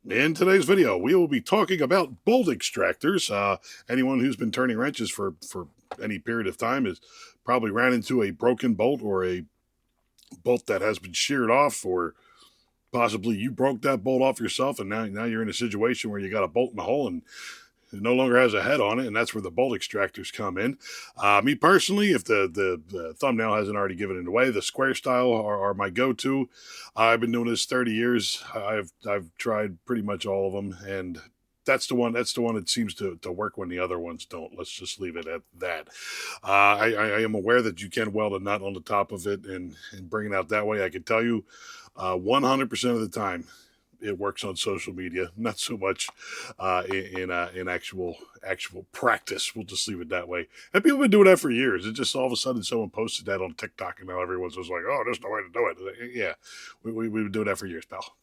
In today's video, we will be talking about bolt extractors. Anyone who's been turning wrenches for any period of time has probably ran into a broken bolt or a bolt that has been sheared off, or possibly you broke that bolt off yourself, and now you're in a situation where you got a bolt in the hole and it no longer has a head on it, and that's where the bolt extractors come in. Me personally, if the thumbnail hasn't already given it away, the square style are my go-to. I've been doing this 30 years. I've tried pretty much all of them, and that's the one. That's the one that seems to work when the other ones don't. Let's just leave it at that. I am aware that you can weld a nut on the top of it and bring it out that way. I can tell you, 100% of the time, it works on social media, not so much in actual practice. We'll just leave it that way. And people have been doing that for years. It just all of a sudden someone posted that on TikTok, and now everyone's just like, "Oh, there's no way to do it." Yeah, we've been doing that for years, pal.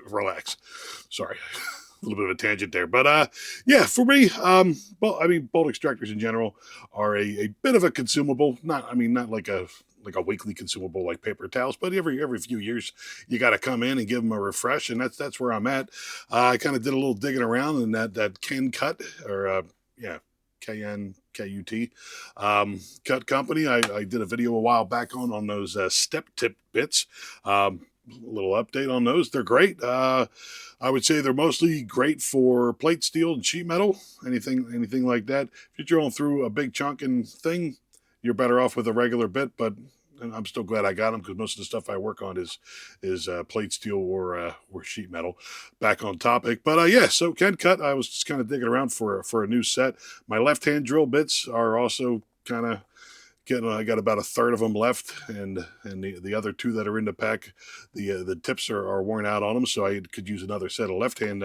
Relax. Sorry. A little bit of a tangent there, but yeah, for me, bolt extractors in general are a bit of a consumable. Not like a weekly consumable like paper towels, but every few years you got to come in and give them a refresh, and that's where I'm at. I kind of did a little digging around in that KnKut, or yeah, KnKut cut company. I did a video a while back on those step tip bits. A little update on those. They're great. I would say they're mostly great for plate steel and sheet metal, anything like that. If you're drilling through a big chunking thing, you're better off with a regular bit. But I'm still glad I got them, because most of the stuff I work on is plate steel or sheet metal. Back on topic, but yeah. So KnKut, I was just kind of digging around for a new set. My left hand drill bits are also kind of getting. I got about a third of them left, and the other two that are in the pack, the tips are worn out on them, so I could use another set of left hand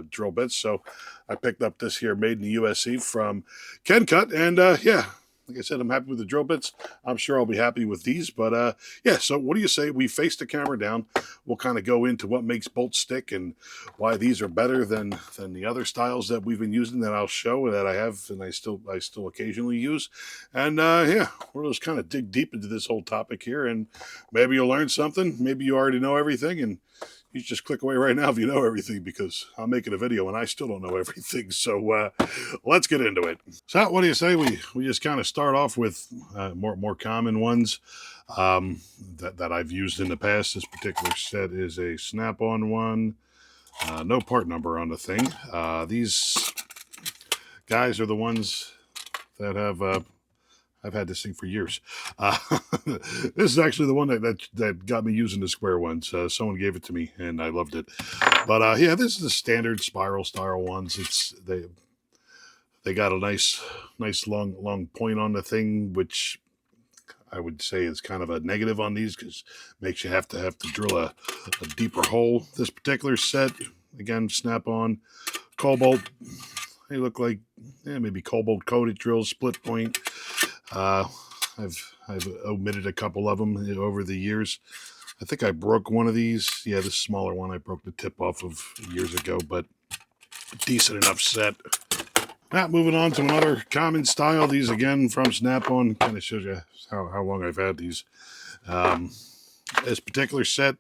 drill bits. So I picked up this here made in the USA from KnKut, and yeah. Like I said, I'm happy with the drill bits. I'm sure I'll be happy with these. But yeah, so what do you say we face the camera down? We'll kind of go into what makes bolts stick and why these are better than the other styles that we've been using, that I'll show, that I have and I still occasionally use. And yeah, we'll just kind of dig deep into this whole topic here, and maybe you'll learn something. Maybe you already know everything, and you just click away right now if you know everything, because I'm making a video and I still don't know everything. So let's get into it. So what do you say we just kind of start off with more common ones that I've used in the past. This particular set is a snap-on one. No part number on the thing. These guys are the ones that I've had this thing for years. This is actually the one that got me using the square ones. Someone gave it to me, and I loved it. But yeah, this is the standard spiral style ones. They got a nice long point on the thing, which I would say is kind of a negative on these, because it makes you have to drill a deeper hole. This particular set, again, snap on cobalt. They look like maybe cobalt coated drills, split point. I've omitted a couple of them over the years. I think I broke one of these. Yeah, this smaller one I broke the tip off of years ago, but decent enough set. Now, moving on to another common style. These again from Snap-on. Kind of shows you how long I've had these. This particular set,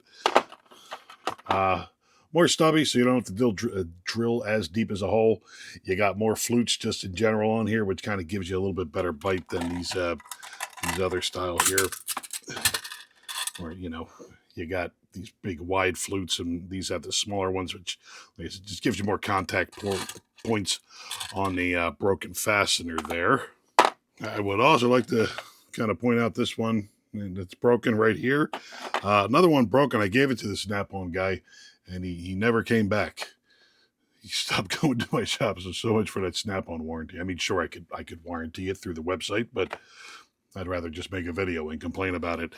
more stubby, so you don't have to drill as deep as a hole. You got more flutes just in general on here, which kind of gives you a little bit better bite than these other style here, where you got these big wide flutes, and these have the smaller ones, which just gives you more contact points on the broken fastener there. I would also like to kind of point out this one, and it's broken right here. Another one broken. I gave it to the Snap-on guy, and he never came back. He stopped going to my shop. So much for that Snap-on warranty. I mean, sure, I could warranty it through the website, but I'd rather just make a video and complain about it.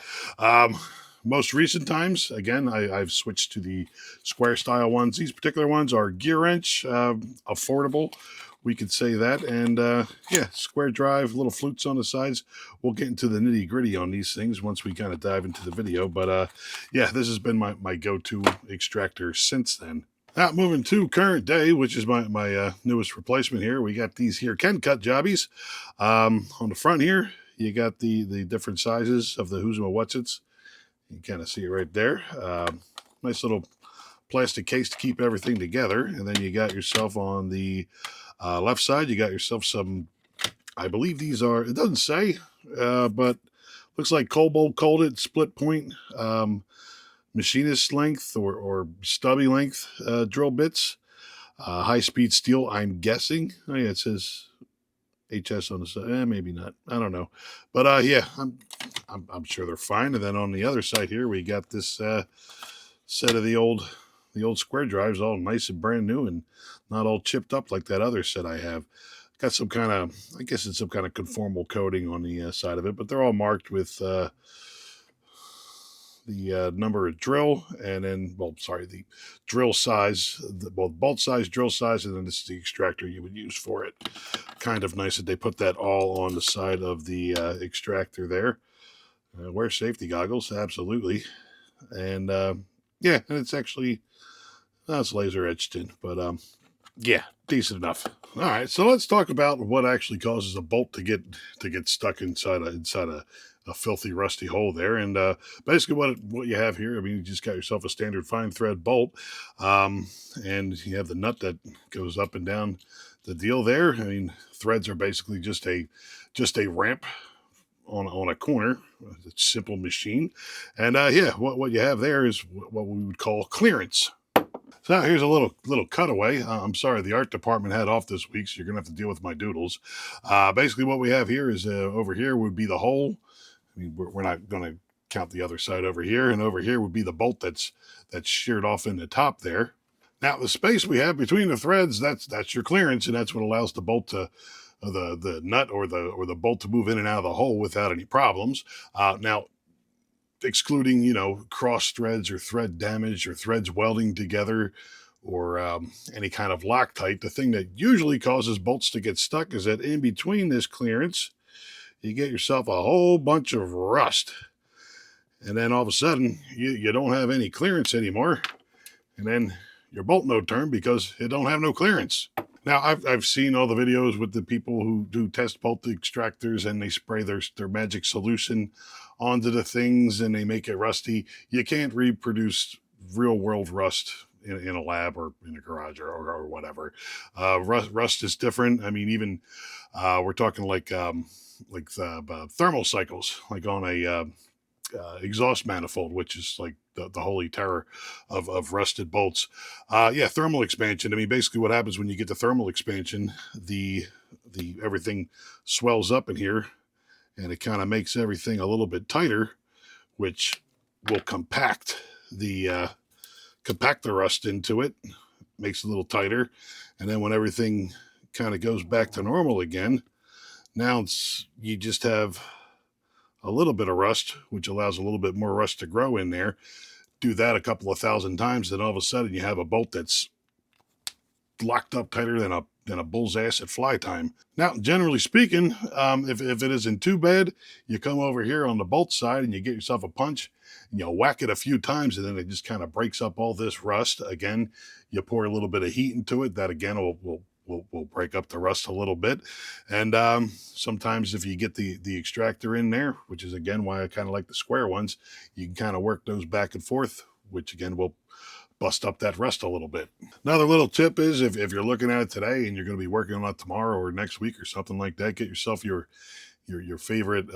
Most recent times, again, I've switched to the square style ones. These particular ones are GEARWRENCH, affordable, we could say that. And yeah, square drive, little flutes on the sides. We'll get into the nitty gritty on these things once we kind of dive into the video. But yeah, this has been my go-to extractor since then. Now, moving to current day, which is my newest replacement here. We got these here KnKut jobbies. On the front here, you got the different sizes of the who's and what's it's. You kind of see it right there. Nice little plastic case to keep everything together. And then you got yourself on the left side, you got yourself some, I believe these are, it doesn't say, but looks like cobalt coated split point machinist length or stubby length drill bits. High speed steel, I'm guessing. Oh yeah, it says HS on the side. Maybe not. I don't know. But yeah, I'm sure they're fine. And then on the other side here, we got this set of the old square drives, all nice and brand new and not all chipped up like that other set I have. Got some kind of, I guess it's some kind of conformal coating on the side of it, but they're all marked with the number of drill, and then, well, sorry, the drill size, both bolt size, drill size, and then this is the extractor you would use for it. Kind of nice that they put that all on the side of the extractor there. Wear safety goggles, absolutely. And yeah, and it's actually, it's laser etched in, but yeah, decent enough. All right, so let's talk about what actually causes a bolt to get stuck inside a filthy rusty hole there. And basically what you have here, I mean, you just got yourself a standard fine thread bolt, and you have the nut that goes up and down the deal there. I mean, threads are basically just a ramp on a corner. It's a simple machine. And yeah, what you have there is what we would call clearance. So here's a little cutaway. I'm sorry, the art department had off this week, so you're gonna have to deal with my doodles. Basically, what we have here is over here would be the hole. I mean, we're not going to count the other side over here, and over here would be the bolt that's sheared off in the top there. Now, the space we have between the threads, that's your clearance, and that's what allows the bolt to the nut or the bolt to move in and out of the hole without any problems. Now, excluding, cross threads or thread damage or threads welding together or any kind of Loctite, the thing that usually causes bolts to get stuck is that in between this clearance, you get yourself a whole bunch of rust. And then all of a sudden, you don't have any clearance anymore. And then your bolt no turn because it don't have no clearance. Now, I've seen all the videos with the people who do test bolt extractors and they spray their magic solution onto the things and they make it rusty. You can't reproduce real world rust in a lab or in a garage or whatever. Rust is different. I mean, even we're talking like the thermal cycles, like on a exhaust manifold, which is like the holy terror of rusted bolts. Yeah, thermal expansion. I mean, basically what happens when you get the thermal expansion, the everything swells up in here and it kind of makes everything a little bit tighter, which will compact the rust into it, makes it a little tighter. And then when everything kind of goes back to normal again, now you just have a little bit of rust, which allows a little bit more rust to grow in there. Do that a couple of thousand times, then all of a sudden you have a bolt that's locked up tighter than a bull's ass at fly time. Now, generally speaking, if it isn't too bad, you come over here on the bolt side and you get yourself a punch and you whack it a few times and then it just kind of breaks up all this rust. Again, you pour a little bit of heat into it. That again will break up the rust a little bit. And sometimes if you get the extractor in there, which is again why I kind of like the square ones, you can kind of work those back and forth, which again will bust up that rust a little bit. Another little tip is if you're looking at it today and you're going to be working on it tomorrow or next week or something like that, get yourself your favorite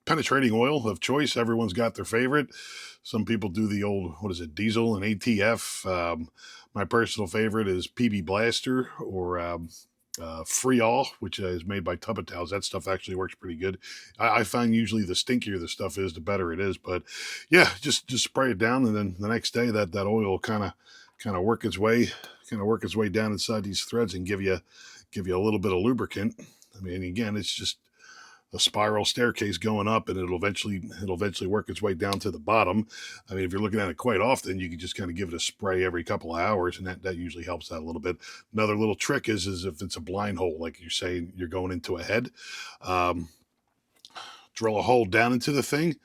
penetrating oil of choice. Everyone's got their favorite. Some people do the old, diesel and ATF. My personal favorite is PB Blaster or Freol, which is made by Tub of Towels. That stuff actually works pretty good. I find usually the stinkier the stuff is, the better it is. But yeah, just spray it down, and then the next day that oil will kind of work its way down inside these threads and give you a little bit of lubricant. I mean, again, it's just a spiral staircase going up, and it'll eventually work its way down to the bottom. I mean, if you're looking at it quite often, you can just kind of give it a spray every couple of hours, and that usually helps out a little bit. Another little trick is if it's a blind hole, like you're saying, you're going into a head, drill a hole down into the thing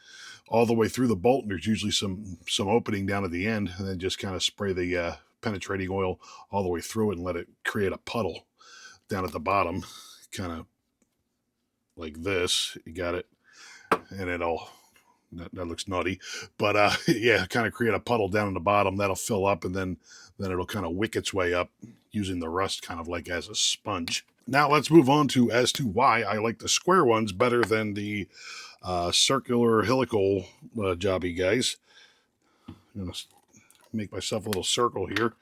all the way through the bolt, and there's usually some opening down at the end, and then just kind of spray the penetrating oil all the way through it and let it create a puddle down at the bottom, kind of like this. You got it, and it'll That looks naughty, but yeah, kind of create a puddle down in the bottom that'll fill up, and then it'll kind of wick its way up using the rust kind of like as a sponge. Now let's move on to as to why I like the square ones better than the circular helical jobby guys. I'm gonna make myself a little circle here.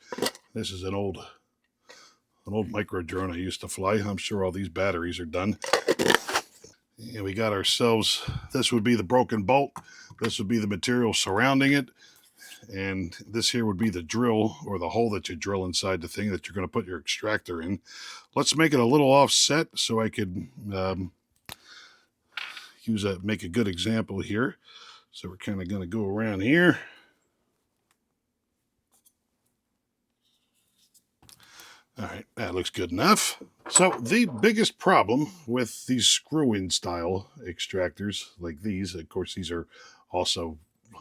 This is an old micro drone I used to fly. I'm sure all these batteries are done. And we got ourselves, this would be the broken bolt. This would be the material surrounding it. And this here would be the drill, or the hole that you drill inside the thing that you're going to put your extractor in. Let's make it a little offset so I could make a good example here. So we're kind of going to go around here. All right, that looks good enough. So the biggest problem with these screw-in style extractors like these, of course, these are also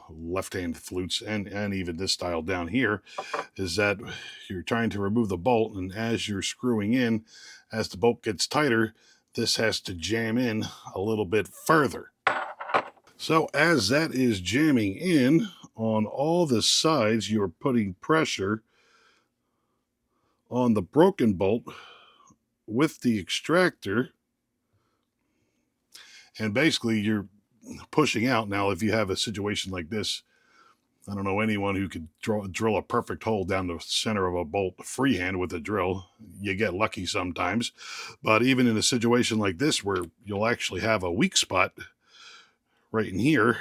left-hand flutes, and even this style down here, is that you're trying to remove the bolt, and as you're screwing in, as the bolt gets tighter, this has to jam in a little bit further. So as that is jamming in on all the sides, you're putting pressure on the broken bolt with the extractor, and basically you're pushing out. Now, if you have a situation like this, I don't know anyone who could drill a perfect hole down the center of a bolt freehand with a drill. You get lucky sometimes. But even in a situation like this, where you'll actually have a weak spot right in here,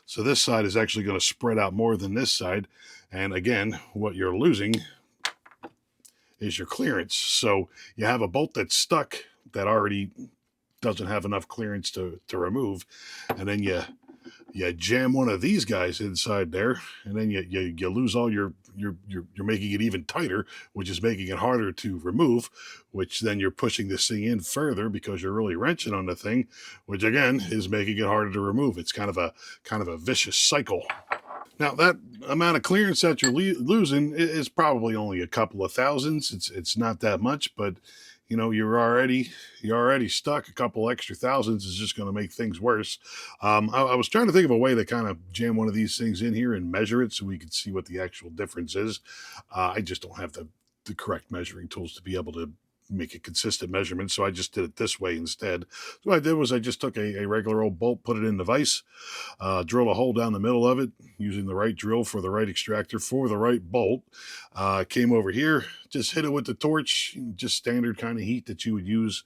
so this side is actually going to spread out more than this side. And again, what you're losing is your clearance. So you have a bolt that's stuck that already doesn't have enough clearance to remove, and then you jam one of these guys inside there, and then you lose all you're making it even tighter, which is making it harder to remove, which then you're pushing this thing in further because you're really wrenching on the thing, which again is making it harder to remove. It's kind of a vicious cycle. Now, that amount of clearance that you're losing is probably only a couple of thousands. It's not that much, but you know, you're already stuck. A couple extra thousands is just going to make things worse. I was trying to think of a way to kind of jam one of these things in here and measure it so we could see what the actual difference is. I just don't have the correct measuring tools to be able to make a consistent measurement, so I just did it this way instead. So what I did was I just took a regular old bolt, put it in the vise, drilled a hole down the middle of it using the right drill for the right extractor for the right bolt. Came over here, just hit it with the torch, just standard kind of heat that you would use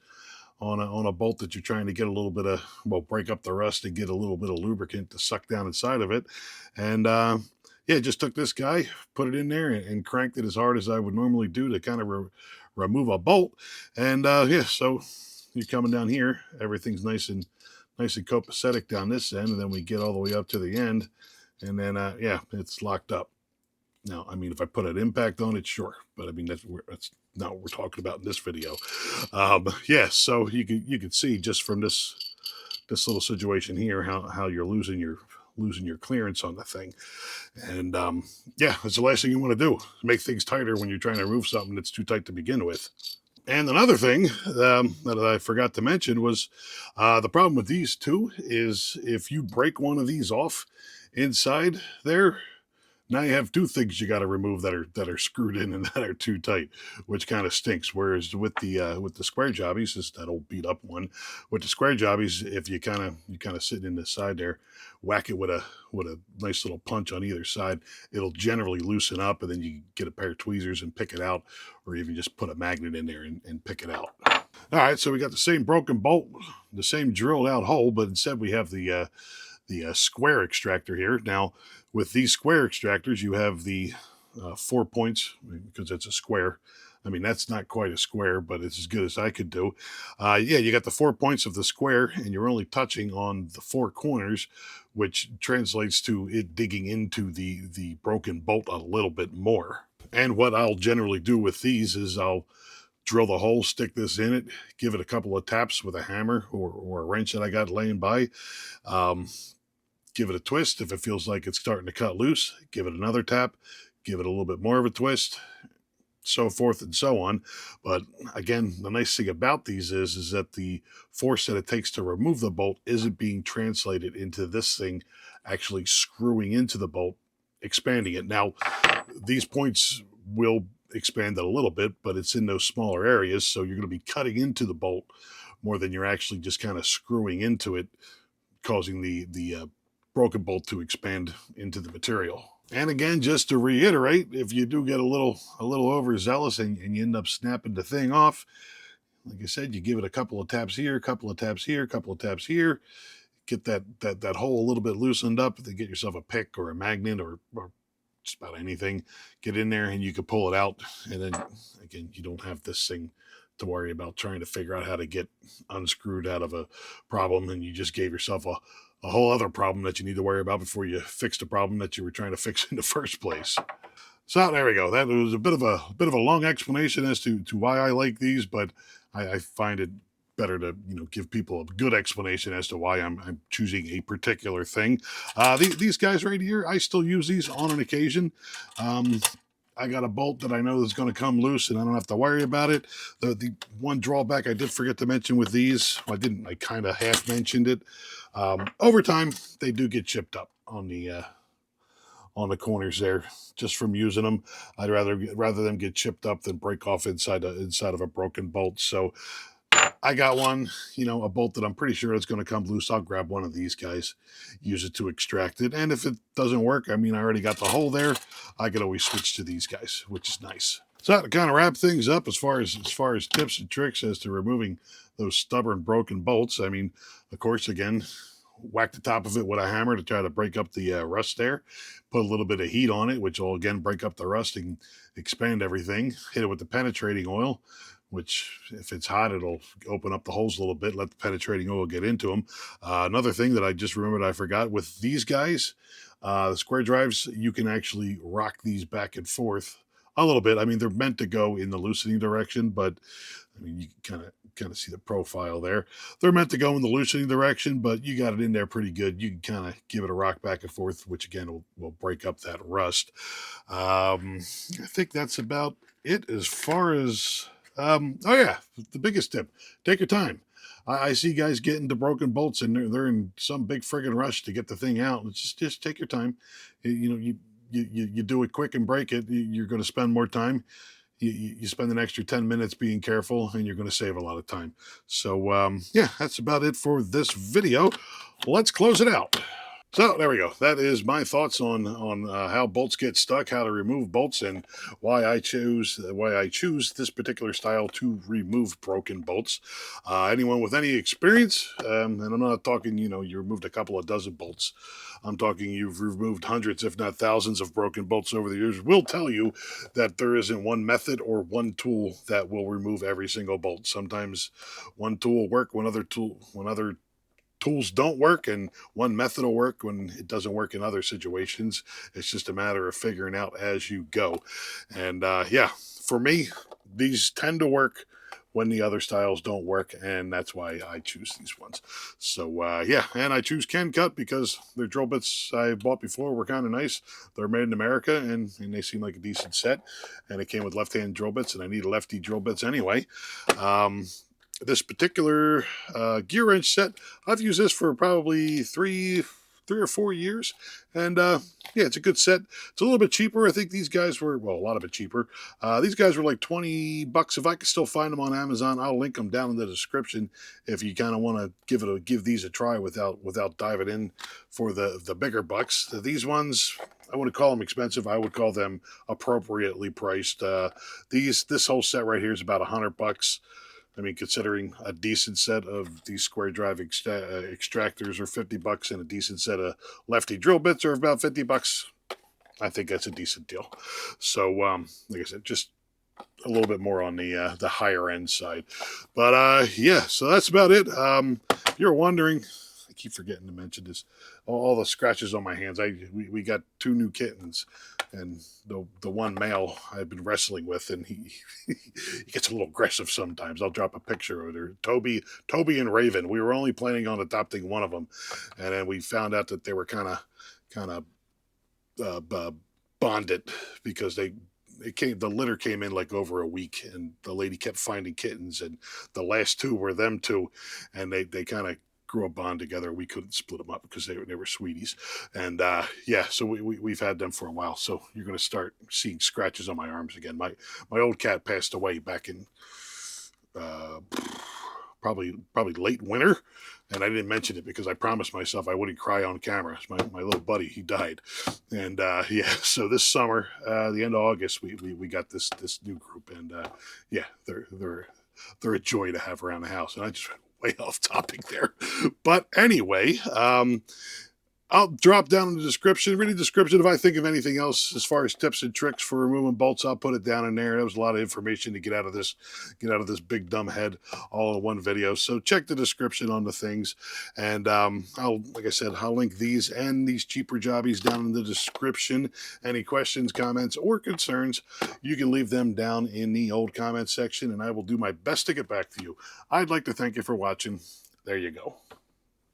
on a bolt that you're trying to get a little bit of, well, break up the rust and get a little bit of lubricant to suck down inside of it. And yeah, just took this guy, put it in there, and cranked it as hard as I would normally do to kind of remove a bolt. And yeah, so you're coming down here, everything's nice and copacetic down this end, and then we get all the way up to the end, and then yeah, it's locked up. Now, I mean, if I put an impact on it, sure, but I mean that's not what we're talking about in this video. Yeah, so you can see just from this little situation here how you're losing your clearance on the thing. And yeah, that's the last thing you want to do, make things tighter when you're trying to remove something that's too tight to begin with. And another thing that I forgot to mention was the problem with these two is if you break one of these off inside there, now you have two things you got to remove that are screwed in and that are too tight, which kind of stinks. Whereas with the square jobbies, this is that old beat up one. With the square jobbies, if you kind of sit in the side there, whack it with a nice little punch on either side, it'll generally loosen up, and then you get a pair of tweezers and pick it out, or even just put a magnet in there and pick it out. All right, so we got the same broken bolt, the same drilled out hole, but instead we have the square extractor here. Now, with these square extractors, you have the 4 points, because it's a square. I mean, that's not quite a square, but it's as good as I could do. Yeah, you got the 4 points of the square, and you're only touching on the 4 corners, which translates to it digging into the broken bolt a little bit more. And what I'll generally do with these is I'll drill the hole, stick this in it, give it a couple of taps with a hammer or a wrench that I got laying by. Give it a twist. If it feels like it's starting to cut loose, give it another tap, give it a little bit more of a twist, so forth and so on. But again, the nice thing about these is that the force that it takes to remove the bolt isn't being translated into this thing actually screwing into the bolt, expanding it. Now, these points will expand it a little bit, but it's in those smaller areas, so you're going to be cutting into the bolt more than you're actually just kind of screwing into it, causing the broken bolt to expand into the material. And again, just to reiterate, if you do get a little overzealous and you end up snapping the thing off, like I said, you give it a couple of taps here, a couple of taps here, a couple of taps here, get that hole a little bit loosened up, then get yourself a pick or a magnet or just about anything, get in there and you can pull it out. And then again, you don't have this thing to worry about trying to figure out how to get unscrewed out of a problem, and you just gave yourself a whole other problem that you need to worry about before you fix the problem that you were trying to fix in the first place. So there we go. That was a bit of a long explanation as to why I like these, but I find it better to give people a good explanation as to why I'm choosing a particular thing. These guys right here, I still use these on an occasion. I got a bolt that I know is going to come loose, and I don't have to worry about it. The one drawback I did forget to mention with these, well, I kind of half mentioned it. Over time, they do get chipped up on the corners there, just from using them. I'd rather them get chipped up than break off inside of a broken bolt. So I got one, a bolt that I'm pretty sure is going to come loose. I'll grab one of these guys, use it to extract it. And if it doesn't work, I already got the hole there. I could always switch to these guys, which is nice. So to kind of wrap things up, as far as tips and tricks as to removing those stubborn broken bolts, of course, again, whack the top of it with a hammer to try to break up the rust there. Put a little bit of heat on it, which will again break up the rust and expand everything. Hit it with the penetrating oil, which if it's hot, it'll open up the holes a little bit, let the penetrating oil get into them. Another thing that I just remembered I forgot with these guys, the square drives, you can actually rock these back and forth a little bit. They're meant to go in the loosening direction, but you can kind of see the profile there. They're meant to go in the loosening direction, but you got it in there pretty good. You can kind of give it a rock back and forth, which again will break up that rust. I think that's about it as far as oh yeah, the biggest tip: take your time. I see guys get into broken bolts and they're in some big friggin' rush to get the thing out. It's just take your time. You do it quick and break it. You're going to spend more time. You spend an extra 10 minutes being careful, and you're going to save a lot of time. So yeah, that's about it for this video. Let's close it out. So there we go. That is my thoughts on how bolts get stuck, how to remove bolts, and why I choose this particular style to remove broken bolts. Anyone with any experience, and I'm not talking you removed a couple of dozen bolts. I'm talking you've removed hundreds, if not thousands, of broken bolts over the years, will tell you that there isn't one method or one tool that will remove every single bolt. Sometimes one tool will work when other tools don't work, and one method will work when it doesn't work in other situations. It's just a matter of figuring out as you go. And yeah, for me, these tend to work when the other styles don't work, and that's why I choose these ones. So yeah, and I choose KnKut because their drill bits I bought before were kind of nice. They're made in America, and they seem like a decent set, and it came with left-hand drill bits, and I need lefty drill bits anyway. This particular gear wrench set, I've used this for probably three or 4 years, and yeah, it's a good set. It's a little bit cheaper. I think these guys were, well, a lot of it cheaper. These guys were like $20. If I could still find them on Amazon, I'll link them down in the description if you kind of want to give these a try without diving in for the bigger bucks. These ones, I wouldn't call them expensive. I would call them appropriately priced. This whole set right here is about $100. Considering a decent set of these square drive extractors are $50 and a decent set of lefty drill bits are about $50, I think that's a decent deal. So, like I said, just a little bit more on the higher end side. But yeah, so that's about it. If you're wondering, I keep forgetting to mention this, all the scratches on my hands. We got 2 new kittens, and the one male I've been wrestling with, and he gets a little aggressive sometimes. I'll drop a picture of it. Toby and Raven. We were only planning on adopting one of them, and then we found out that they were kind of bonded because the litter came in like over a week, and the lady kept finding kittens, and the last two were them two, and they kind of grew a bond together. We couldn't split them up because they were sweeties, and yeah, so we've had them for a while. So you're going to start seeing scratches on my arms again. My old cat passed away back in uh, probably late winter, and I didn't mention it because I promised myself I wouldn't cry on camera. My little buddy, he died, and yeah, so this summer, the end of August, we got this new group, and yeah, they're a joy to have around the house. And I just went way off topic there, but anyway, I'll drop down in the description, read the description. If I think of anything else as far as tips and tricks for removing bolts, I'll put it down in there. That was a lot of information to get out of this big dumb head all in one video. So check the description on the things, and like I said, I'll link these and these cheaper jobbies down in the description. Any questions, comments, or concerns, you can leave them down in the old comment section, and I will do my best to get back to you. I'd like to thank you for watching. There you go.